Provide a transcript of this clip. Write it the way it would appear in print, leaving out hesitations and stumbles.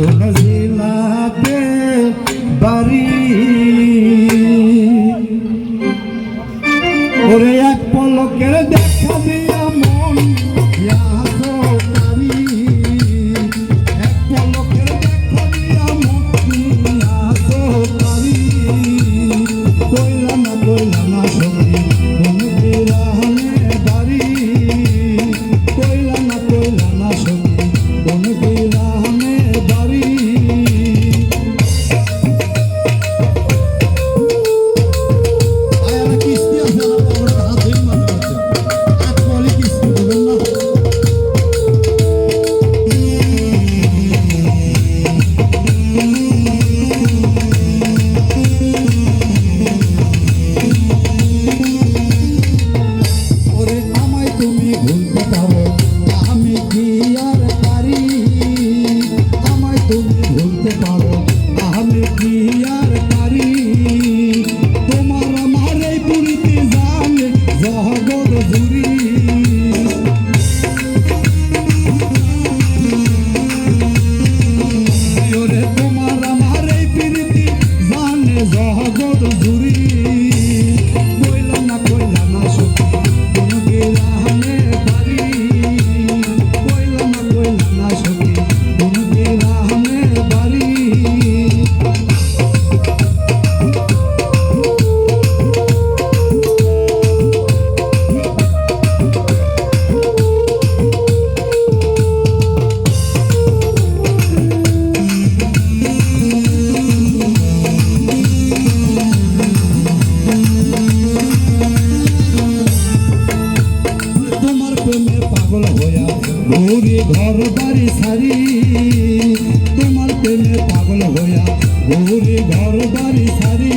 কোন জেলাতে বাড়ি ওরে এক পলকের দেখা দিয়া মন ইয়াসো তারি এক পলকের দেখা দিয়া মন ইয়াসো তারি কইলা না সঙ্গী কোন বিরানে বাড়ি কইলা না সঙ্গী কোন বিরানে বাড়ি পাগল হইয়া ঘুরি ঘর বাড়ি সারি তোমার প্রেমে পাগল হইয়া ঘুরি ঘর বাড়ি সারি